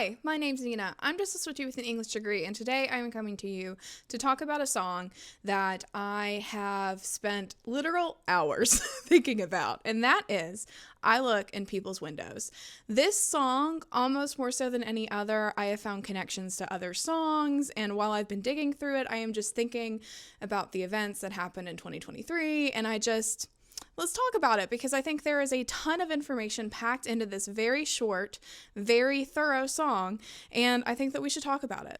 Hi, my name's Nina. I'm just a switchy with an English degree, and today I am coming to you to talk about a song that I have spent literal hours thinking about, and that is I Look in People's Windows. This song, almost more so than any other, I have found connections to other songs, and while I've been digging through it, I am just thinking about the events that happened in 2023, and let's talk about it because I think there is a ton of information packed into this very short, very thorough song, and I think that we should talk about it.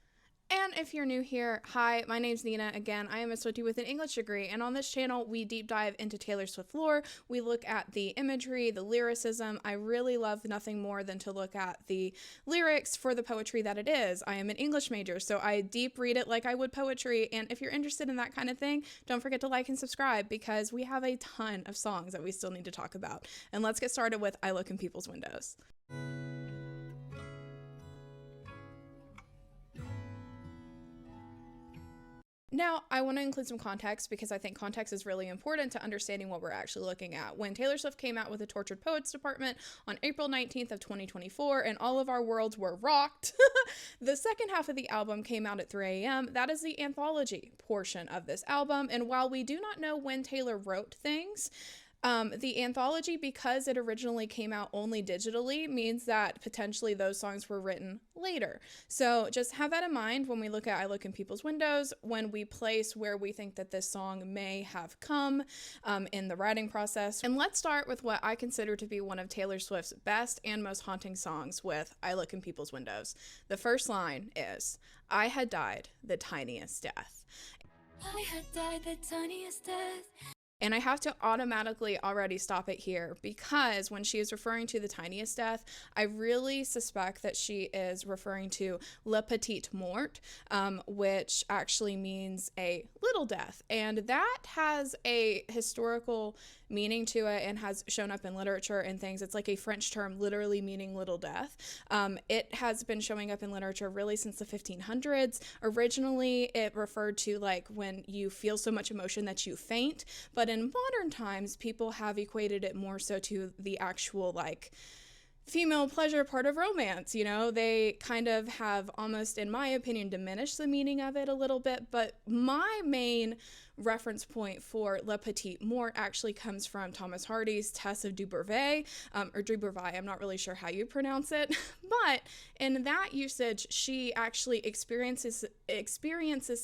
And if you're new here, hi, my name's Nina. Again, I am a Swiftie with an English degree, and on this channel, we deep dive into Taylor Swift lore. We look at the imagery, the lyricism. I really love nothing more than to look at the lyrics for the poetry that it is. I am an English major, so I deep read it like I would poetry, and if you're interested in that kind of thing, don't forget to like and subscribe because we have a ton of songs that we still need to talk about. And let's get started with I Look in People's Windows. Now, I want to include some context because I think context is really important to understanding what we're actually looking at. When Taylor Swift came out with the Tortured Poets Department on April 19th of 2024 and all of our worlds were rocked, the second half of the album came out at 3 a.m. That is the anthology portion of this album. And while we do not know when Taylor wrote things, the anthology, because it originally came out only digitally, means that potentially those songs were written later. So just have that in mind when we look at I Look in People's Windows, when we place where we think that this song may have come in the writing process. And let's start with what I consider to be one of Taylor Swift's best and most haunting songs with I Look in People's Windows. The first line is, "I had died the tiniest death." I had died the tiniest death. And I have to automatically already stop it here because when she is referring to the tiniest death, I really suspect that she is referring to le petit mort, which actually means a little death. And that has a historical meaning to it and has shown up in literature and things. It's like a French term literally meaning little death. It has been showing up in literature really since the 1500s. Originally, it referred to like when you feel so much emotion that you faint, but in modern times, people have equated it more so to the actual like female pleasure part of romance. You know, they kind of have almost, in my opinion, diminished the meaning of it a little bit, but my main reference point for Le Petit Mort actually comes from Thomas Hardy's Tess of Dubourvay, or Dubourvay, I'm not really sure how you pronounce it, but in that usage, she actually experiences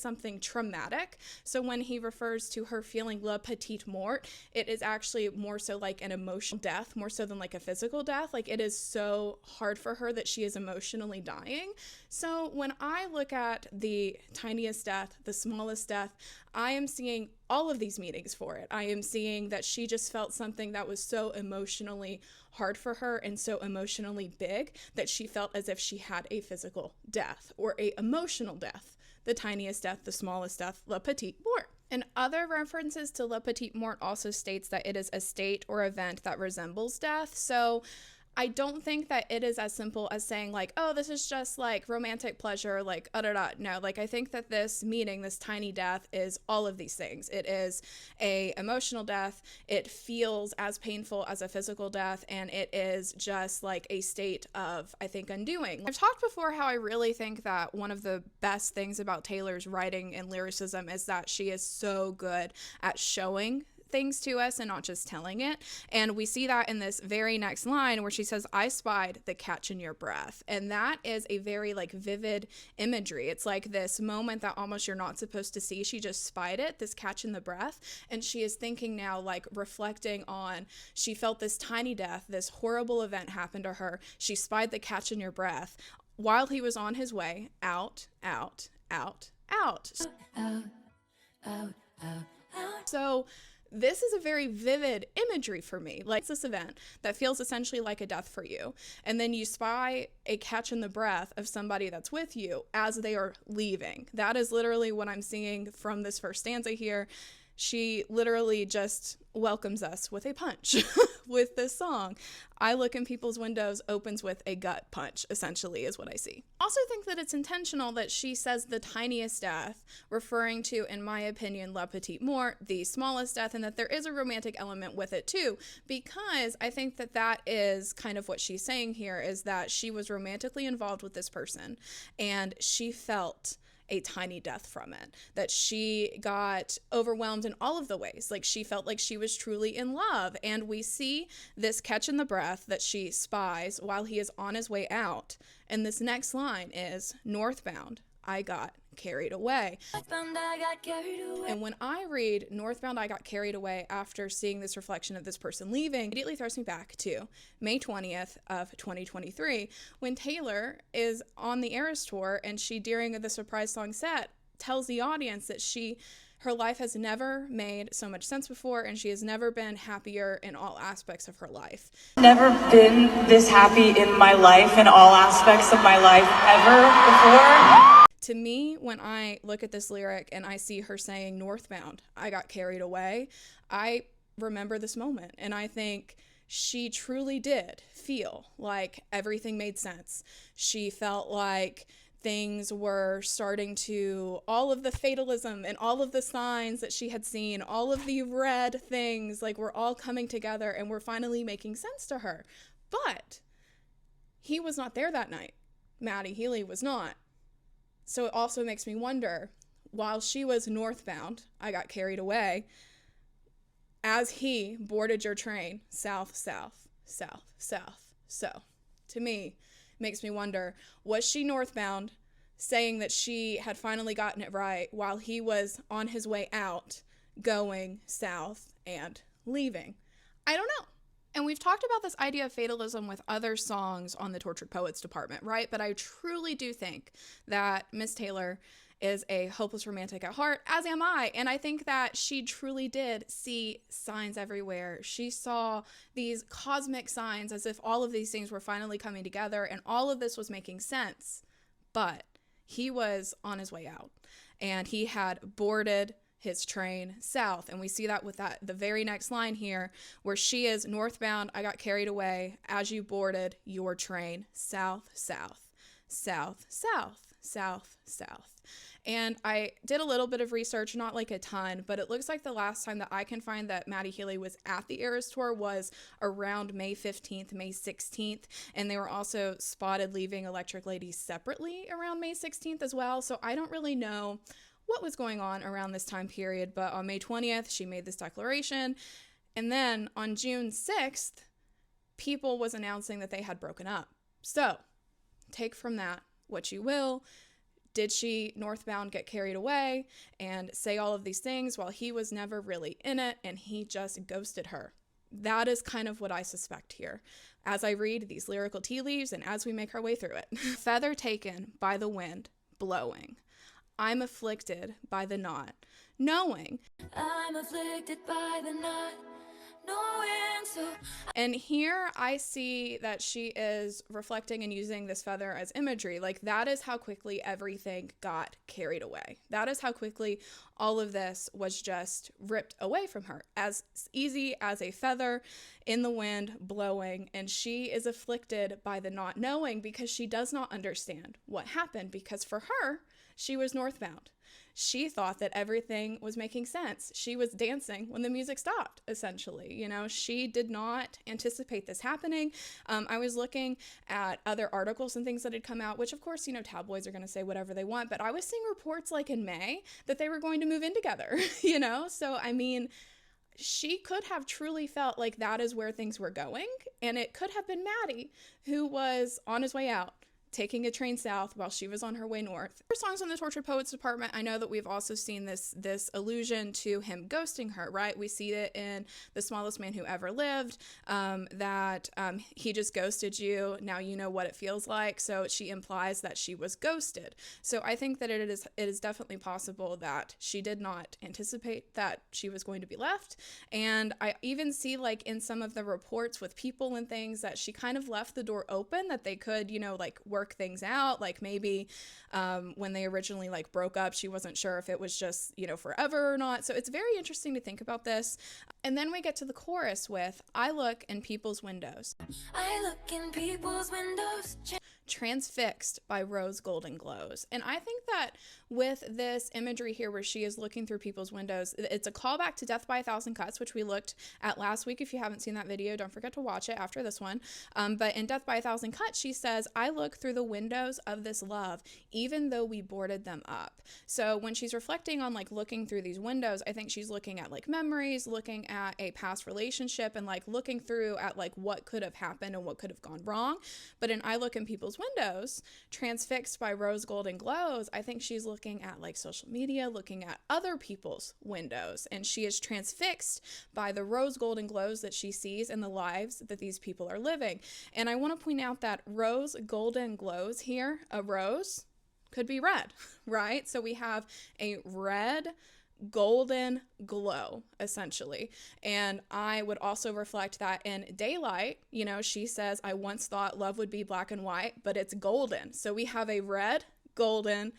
something traumatic. So when he refers to her feeling Le Petit Mort, it is actually more so like an emotional death, more so than like a physical death. Like it is so hard for her that she is emotionally dying. So when I look at the tiniest death, the smallest death, I am seeing all of these meanings for it. I am seeing that she just felt something that was so emotionally hard for her and so emotionally big that she felt as if she had a physical death or a emotional death. The tiniest death, the smallest death, le petit mort. And other references to le petit mort also states that it is a state or event that resembles death. So I don't think that it is as simple as saying like, oh, this is just like romantic pleasure, like, no, like I think that this meaning, this tiny death is all of these things. It is a emotional death. It feels as painful as a physical death. And it is just like a state of, I think, undoing. I've talked before how I really think that one of the best things about Taylor's writing and lyricism is that she is so good at showing things to us and not just telling it. And we see that in this very next line where she says, "I spied the catch in your breath." And that is a very like vivid imagery. It's like this moment that almost you're not supposed to see. She just spied it, this catch in the breath. And she is thinking now, like reflecting on, she felt this tiny death, this horrible event happened to her. She spied the catch in your breath while he was on his way out, out, out, out. Out, out, out, out. So this is a very vivid imagery for me. Like, it's this event that feels essentially like a death for you. And then you spy a catch in the breath of somebody that's with you as they are leaving. That is literally what I'm seeing from this first stanza here. She literally just welcomes us with a punch with this song. I Look in People's Windows opens with a gut punch, essentially, is what I see. Also think that it's intentional that she says the tiniest death, referring to, in my opinion, La Petite Mort, the smallest death, and that there is a romantic element with it too, because I think that that is kind of what she's saying here, is that she was romantically involved with this person and she felt a tiny death from it, that she got overwhelmed in all of the ways. Like, she felt like she was truly in love. And we see this catch in the breath that she spies while he is on his way out. And this next line is, Northbound, I got carried away. Northbound, I got carried away. And when I read Northbound, I got carried away after seeing this reflection of this person leaving, it immediately throws me back to May 20th of 2023, when Taylor is on the Eras tour and she, during the surprise song set, tells the audience that her life has never made so much sense before, and she has never been happier in all aspects of her life. Never been this happy in my life, in all aspects of my life, ever before. To me, when I look at this lyric and I see her saying Northbound, I got carried away, I remember this moment and I think she truly did feel like everything made sense. She felt like things were starting to, all of the fatalism and all of the signs that she had seen, all of the red things, like, were all coming together and were finally making sense to her. But he was not there that night. Matty Healy was not. So it also makes me wonder, while she was northbound, I got carried away, as he boarded your train, south, south, south, south. So, to me, makes me wonder, was she northbound, saying that she had finally gotten it right, while he was on his way out, going south and leaving? I don't know. And we've talked about this idea of fatalism with other songs on the Tortured Poets department, right? But I truly do think that Miss Taylor is a hopeless romantic at heart, as am I. And I think that she truly did see signs everywhere. She saw these cosmic signs, as if all of these things were finally coming together and all of this was making sense. But he was on his way out and he had boarded his train south. And we see that with the very next line here, where she is northbound, I got carried away as you boarded your train south, south, south, south, south, south. And I did a little bit of research, not like a ton, but it looks like the last time that I can find that Matty Healy was at the Eras Tour was around May 15th, May 16th. And they were also spotted leaving Electric Lady separately around May 16th as well. So I don't really know what was going on around this time period, but on May 20th, she made this declaration. And then on June 6th, People was announcing that they had broken up. So take from that what you will. Did she, northbound, get carried away and say all of these things while he was never really in it and he just ghosted her? That is kind of what I suspect here as I read these lyrical tea leaves and as we make our way through it. Feather taken by the wind blowing. I'm afflicted by the knot, knowing. I'm afflicted by the knot, knowing so. And here I see that she is reflecting and using this feather as imagery. Like, that is how quickly everything got carried away. That is how quickly all of this was just ripped away from her. As easy as a feather in the wind blowing. And she is afflicted by the not knowing because she does not understand what happened. Because for her, she was northbound. She thought that everything was making sense. She was dancing when the music stopped, essentially. You know, she did not anticipate this happening. I was looking at other articles and things that had come out, which of course, you know, tabloids are going to say whatever they want, but I was seeing reports like in May that they were going to move in together, you know? So, I mean, she could have truly felt like that is where things were going. And it could have been Matty who was on his way out, taking a train south while she was on her way north. For songs on the Tortured Poets department, I know that we've also seen this allusion to him ghosting her, right? We see it in The Smallest Man Who Ever Lived, that he just ghosted you, now you know what it feels like. So she implies that she was ghosted. So I think that it is definitely possible that she did not anticipate that she was going to be left. And I even see, like, in some of the reports with People and things, that she kind of left the door open that they could, you know, like, work work things out. Like maybe when they originally like broke up, she wasn't sure if it was just, you know, forever or not. So it's very interesting to think about this. And then we get to the chorus with, I look in people's windows. I look in people's windows. Transfixed by rose golden glows. And I think that with this imagery here where she is looking through people's windows, it's a callback to Death by a Thousand Cuts, which we looked at last week. If you haven't seen that video, don't forget to watch it after this one. But in Death by a Thousand Cuts, she says, I look through the windows of this love, even though we boarded them up. So when she's reflecting on like looking through these windows, I think she's looking at like memories, looking at a past relationship, and like looking through at like what could have happened and what could have gone wrong. But in I Look in People's Windows, Transfixed by Rose Golden Glows, I think she's looking at like social media, looking at other people's windows, and she is transfixed by the rose golden glows that she sees in the lives that these people are living. And I want to point out that rose golden glows here, a rose could be red, right? So we have a red golden glow essentially. And I would also reflect that in daylight, you know, she says, I once thought love would be black and white, but it's golden. So we have a red golden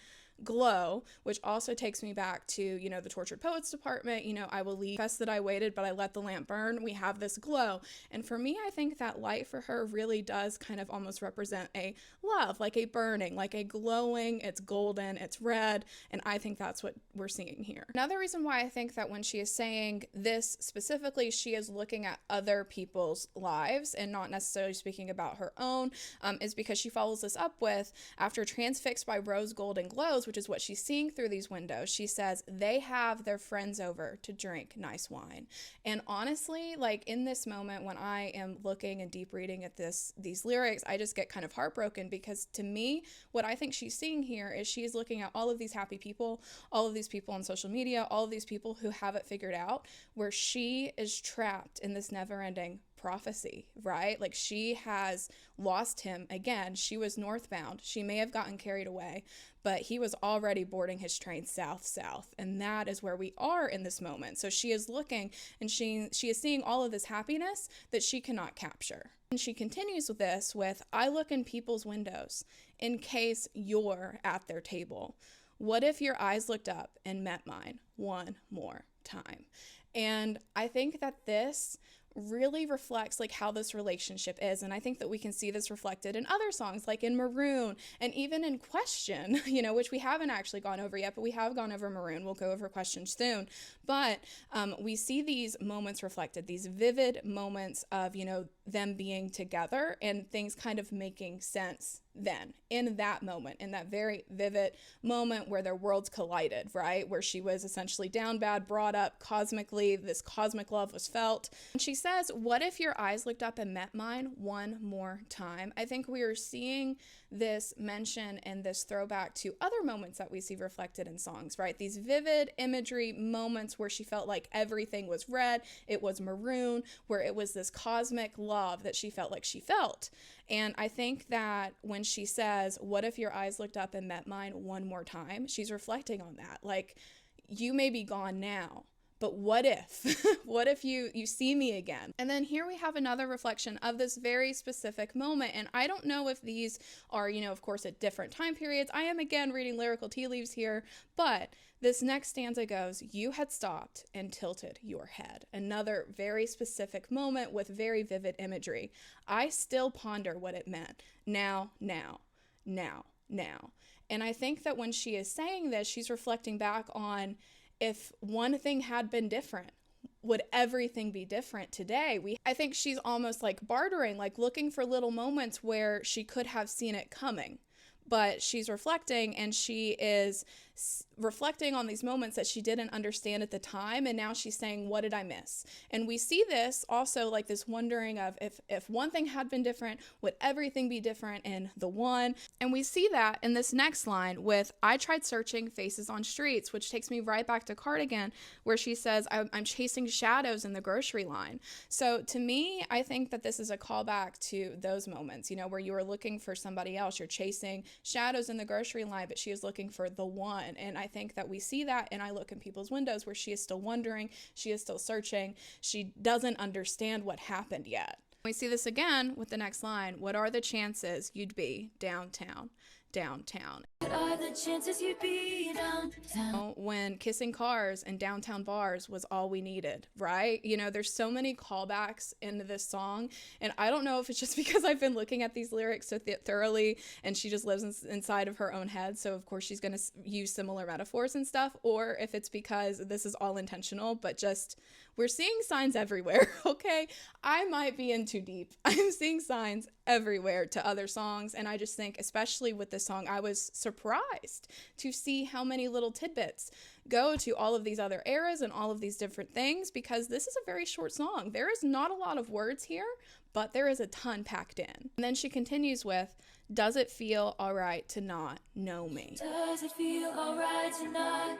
glow, which also takes me back to, you know, the Tortured Poets department. You know, I will leave, confess that I waited, but I let the lamp burn. We have this glow. And for me, I think that light for her really does kind of almost represent a love, like a burning, like a glowing. It's golden, it's red. And I think that's what we're seeing here. Another reason why I think that when she is saying this specifically, she is looking at other people's lives and not necessarily speaking about her own, is because she follows this up with, after Transfixed by Rose Golden Glows, which is what she's seeing through these windows, she says, they have their friends over to drink nice wine. And honestly, like in this moment when I am looking and deep reading at these lyrics, I just get kind of heartbroken, because to me, what I think she's seeing here is she's looking at all of these happy people, all of these people on social media, all of these people who have it figured out, where she is trapped in this never-ending prophecy, right? Like she has lost him again. She was northbound. She may have gotten carried away, but he was already boarding his train south. And that is where we are in this moment. So she is looking and she is seeing all of this happiness that she cannot capture. And she continues with this with, I look in people's windows in case you're at their table. What if your eyes looked up and met mine one more time? And I think that this really reflects like how this relationship is. And I think that we can see this reflected in other songs, like in Maroon and even in Question, you know, which we haven't actually gone over yet, but we have gone over Maroon. We'll go over Question soon. But we see these moments reflected, these vivid moments of, you know, them being together and things kind of making sense then in that moment, in that very vivid moment where their worlds collided, right? Where she was essentially down bad, brought up cosmically, this cosmic love was felt. And she says, what if your eyes looked up and met mine one more time? I think we are seeing this mention and this throwback to other moments that we see reflected in songs, right? These vivid imagery moments where she felt like everything was red, it was maroon, where it was this cosmic love that she felt like she felt. And I think that when she says, what if your eyes looked up and met mine one more time? She's reflecting on that. Like, you may be gone now, but what if? What if you see me again? And then here we have another reflection of this very specific moment. And I don't know if these are, you know, of course, at different time periods. I am, again, reading lyrical tea leaves here. But this next stanza goes, you had stopped and tilted your head. Another very specific moment with very vivid imagery. I still ponder what it meant. Now. And I think that when she is saying this, she's reflecting back on, if one thing had been different, would everything be different today? I think she's almost like bartering, like looking for little moments where she could have seen it coming. But she's reflecting, and she is reflecting on these moments that she didn't understand at the time, and now she's saying, what did I miss? And we see this also like this wondering of, if one thing had been different, would everything be different in the one? And we see that in this next line with, I tried searching faces on streets, which takes me right back to Cardigan, where she says, I'm chasing shadows in the grocery line. So to me, I think that this is a callback to those moments, you know, where you are looking for somebody else, you're chasing shadows in the grocery line, but she is looking for the one. And I think that we see that, and I look in people's windows where she is still wondering, she is still searching, she doesn't understand what happened yet. We see this again with the next line. What are the chances you'd be downtown? Downtown. What are the chances you'd be downtown? When kissing cars and downtown bars was all we needed, right? You know, there's so many callbacks into this song, and I don't know if it's just because I've been looking at these lyrics so thoroughly and she just lives inside of her own head, so of course she's going to use similar metaphors and stuff, or if it's because this is all intentional, but just we're seeing signs everywhere, okay? I might be in too deep. I'm seeing signs everywhere to other songs, and I just think, especially with this song, I was surprised to see how many little tidbits go to all of these other eras and all of these different things, because this is a very short song. There is not a lot of words here, but there is a ton packed in. And then she continues with, does it feel alright to not know me? Does it feel alright to not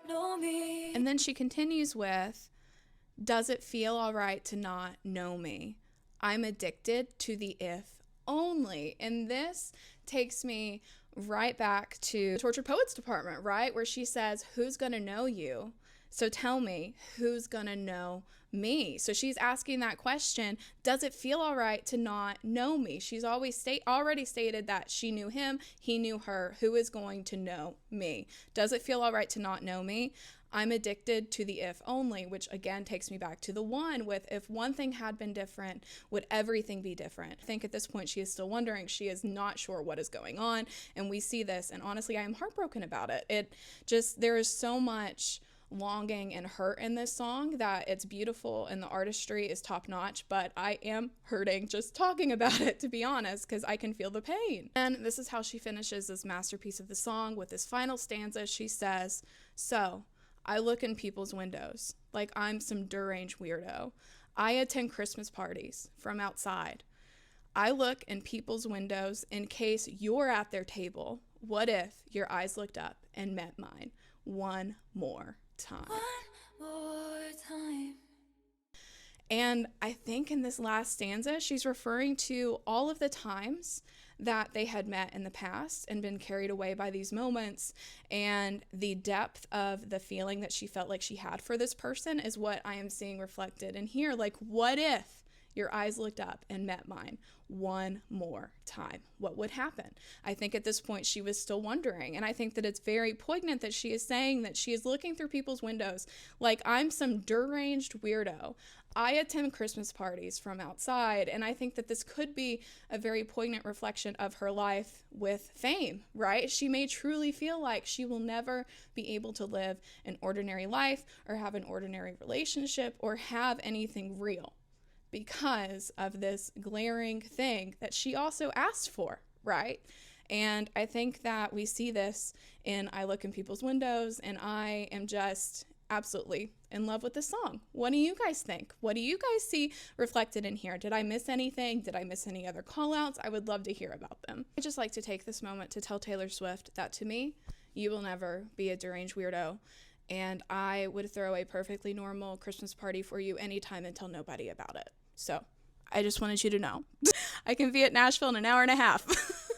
know me? And then she continues with, does it feel alright to not know me? I'm addicted to the if only. And this takes me right back to Tortured Poets Department, right? Where she says, who's gonna know you? So tell me, who's gonna know me? So she's asking that question, does it feel all right to not know me? She's already stated that she knew him, he knew her. Who is going to know me? Does it feel all right to not know me? I'm addicted to the if only, which again takes me back to the one with, if one thing had been different, would everything be different? I think at this point she is still wondering. She is not sure what is going on, and we see this, and honestly I am heartbroken about it. There is so much longing and hurt in this song that it's beautiful and the artistry is top notch, but I am hurting just talking about it, to be honest, because I can feel the pain. And this is how she finishes this masterpiece of the song with this final stanza. She says, so I look in people's windows like I'm some deranged weirdo. I attend Christmas parties from outside. I look in people's windows in case you're at their table. What if your eyes looked up and met mine one more time? One more time. And I think in this last stanza, she's referring to all of the times that they had met in the past and been carried away by these moments, and the depth of the feeling that she felt like she had for this person is what I am seeing reflected in here. Like, what if your eyes looked up and met mine one more time? What would happen? I think at this point she was still wondering, and I think that it's very poignant that she is saying that she is looking through people's windows like I'm some deranged weirdo. I attend Christmas parties from outside, and I think that this could be a very poignant reflection of her life with fame, right? She may truly feel like she will never be able to live an ordinary life or have an ordinary relationship or have anything real because of this glaring thing that she also asked for, right? And I think that we see this in I Look in People's Windows, and I am just absolutely in love with this song. What do you guys think? What do you guys see reflected in here? Did I miss anything? Did I miss any other call outs? I would love to hear about them. I'd just like to take this moment to tell Taylor Swift that to me, you will never be a deranged weirdo, and I would throw a perfectly normal Christmas party for you anytime and tell nobody about it. So I just wanted you to know. I can be at Nashville in an hour and a half.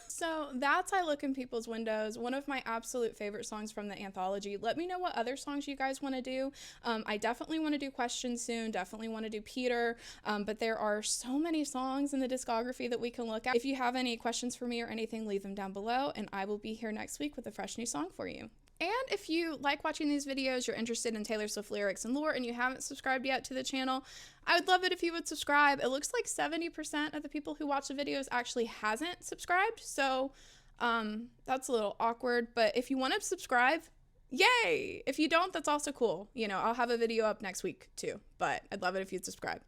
So that's I Look in People's Windows, one of my absolute favorite songs from the anthology. Let me know what other songs you guys want to do. I definitely want to do Questions soon, definitely want to do Peter, but there are so many songs in the discography that we can look at. If you have any questions for me or anything, leave them down below, and I will be here next week with a fresh new song for you. And if you like watching these videos, you're interested in Taylor Swift lyrics and lore, and you haven't subscribed yet to the channel, I would love it if you would subscribe. It looks like 70% of the people who watch the videos actually hasn't subscribed, so that's a little awkward, but if you want to subscribe, yay! If you don't, that's also cool. You know, I'll have a video up next week too, but I'd love it if you'd subscribe.